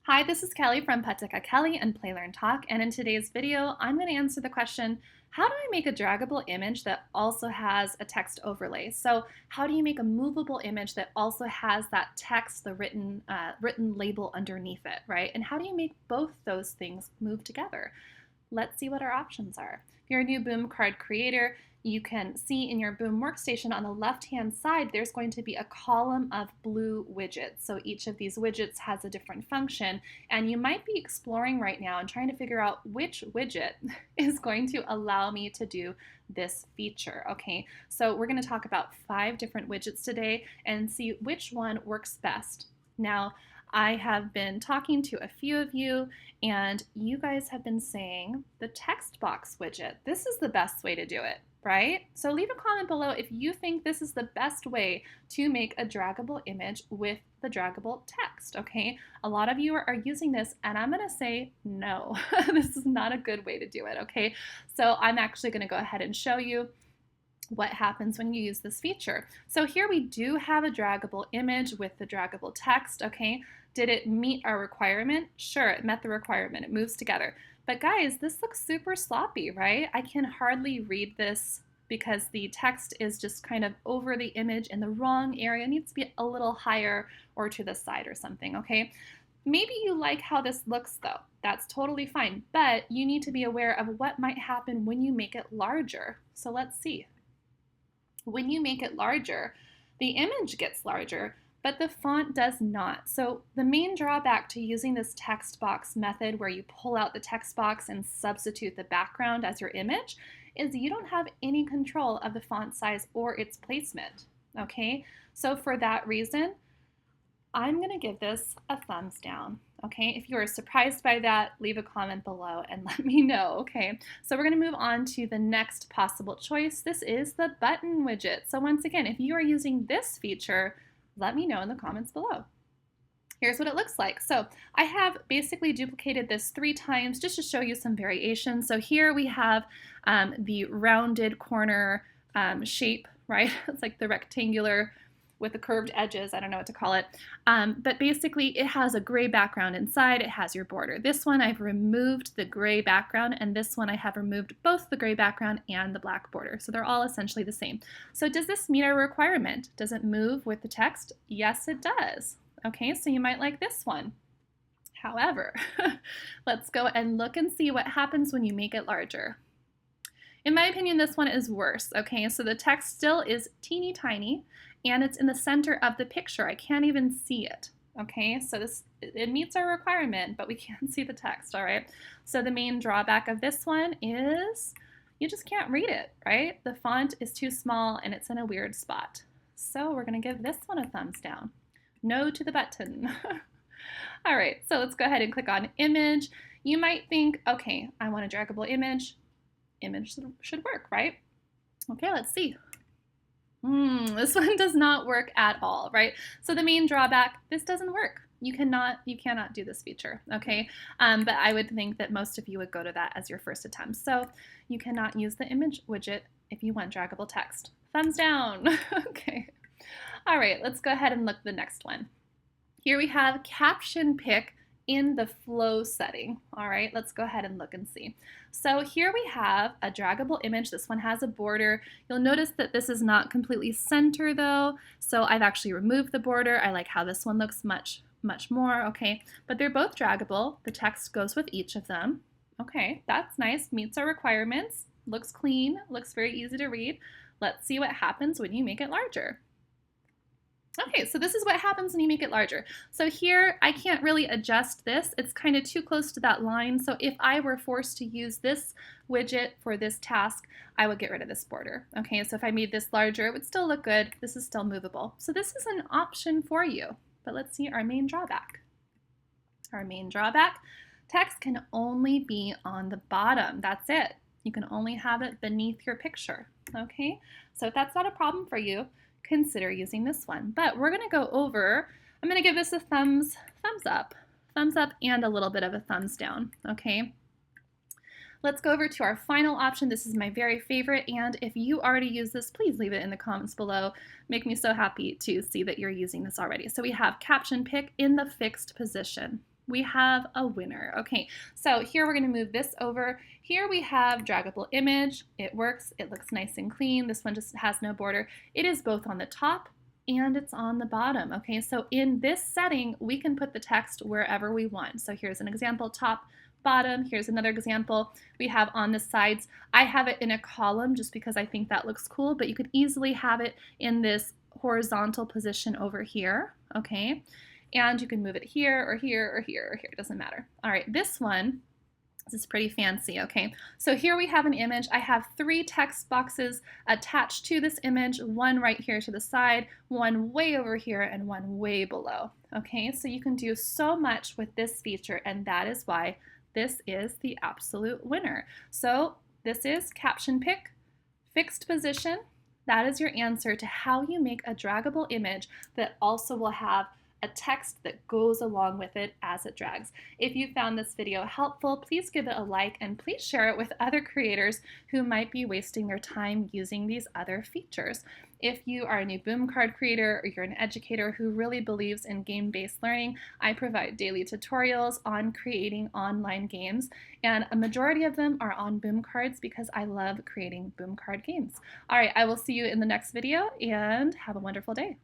Hi, this is Kelly from Patika Kelly and Play Learn Talk, and in today's video, I'm going to answer the question, how do I make a draggable image that also has a text overlay? So how do you make a movable image that also has that text, the written label underneath it, right? And how do you make both those things move together? Let's see what our options are. If you're a new Boom card creator, you can see in your Boom workstation on the left-hand side, there's going to be a column of blue widgets. So each of these widgets has a different function, and you might be exploring right now and trying to figure out which widget is going to allow me to do this feature, okay? So we're gonna talk about 5 different widgets today and see which one works best. Now, I have been talking to a few of you, and you guys have been saying the text box widget. This is the best way to do it, right? So leave a comment below if you think this is the best way to make a draggable image with the draggable text, okay? A lot of you are using this, and I'm gonna say no. This is not a good way to do it, okay? So I'm actually gonna go ahead and show you what happens when you use this feature. So here we do have a draggable image with the draggable text, okay? Did it meet our requirement? Sure, it met the requirement. It moves together. But guys, this looks super sloppy, right? I can hardly read this because the text is just kind of over the image in the wrong area. It needs to be a little higher or to the side or something, okay? Maybe you like how this looks though. That's totally fine, but you need to be aware of what might happen when you make it larger. So let's see. When you make it larger, the image gets larger, but the font does not. So the main drawback to using this text box method where you pull out the text box and substitute the background as your image is you don't have any control of the font size or its placement, okay? So for that reason, I'm gonna give this a thumbs down, okay? If you are surprised by that, leave a comment below and let me know, okay? So we're gonna move on to the next possible choice. This is the button widget. So once again, if you are using this feature, let me know in the comments below. Here's what it looks like. So I have basically duplicated this 3 times just to show you some variations. So here we have the rounded corner shape, right? It's like the rectangular with the curved edges, I don't know what to call it. But basically it has a gray background inside, it has your border. This one I've removed the gray background, and this one I have removed both the gray background and the black border. So they're all essentially the same. So does this meet our requirement? Does it move with the text? Yes, it does. Okay, so you might like this one. However, let's go and look and see what happens when you make it larger. In my opinion, this one is worse, okay? So the text still is teeny tiny, and it's in the center of the picture. I can't even see it, okay? So it meets our requirement, but we can't see the text, all right? So the main drawback of this one is you just can't read it, right? The font is too small and it's in a weird spot. So we're gonna give this one a thumbs down. No to the button. All right, so let's go ahead and click on image. You might think, okay, I want a draggable image. Image should work, right? Okay, let's see. This one does not work at all, right? So the main drawback, this doesn't work. You cannot do this feature, okay? But I would think that most of you would go to that as your first attempt. So you cannot use the image widget if you want draggable text. Thumbs down, okay. All right, let's go ahead and look at the next one. Here we have caption pick in the flow setting. All right, let's go ahead and look and see. So here we have a draggable image. This one has a border. You'll notice that this is not completely center though. So I've actually removed the border. I like how this one looks much more, okay? But they're both draggable. The text goes with each of them. Okay, that's nice, meets our requirements, looks clean, looks very easy to read. Let's see what happens when you make it larger. Okay, so this is what happens when you make it larger. So here, I can't really adjust this. It's kind of too close to that line. So if I were forced to use this widget for this task, I would get rid of this border. Okay, so if I made this larger, it would still look good. This is still movable. So this is an option for you. But let's see our main drawback. Our main drawback, text can only be on the bottom. That's it. You can only have it beneath your picture. Okay, so if that's not a problem for you, consider using this one. But we're gonna go over, I'm gonna give this a thumbs up and a little bit of a thumbs down, okay? Let's go over to our final option. This is my very favorite, and if you already use this, please leave it in the comments below. Make me so happy to see that you're using this already. So we have caption pick in the fixed position. we have a winner. Okay, so here we're going to move this over. Here we have draggable image. It works. It looks nice and clean. This one just has no border. It is both on the top and it's on the bottom. Okay, so in this setting, we can put the text wherever we want. So here's an example, top, bottom. Here's another example. We have on the sides. I have it in a column just because I think that looks cool, but you could easily have it in this horizontal position over here. Okay. And you can move it here or here or here or here, it doesn't matter. All right, this one, this is pretty fancy, okay? So here we have an image. I have 3 text boxes attached to this image, one right here to the side, one way over here, and one way below, okay? So you can do so much with this feature, and that is why this is the absolute winner. So this is Caption Pick, fixed position. That is your answer to how you make a draggable image that also will have a text that goes along with it as it drags. If you found this video helpful, please give it a like and please share it with other creators who might be wasting their time using these other features. If you are a new Boom card creator or you're an educator who really believes in game-based learning, I provide daily tutorials on creating online games, and a majority of them are on Boom cards because I love creating Boom card games. All right, I will see you in the next video and have a wonderful day.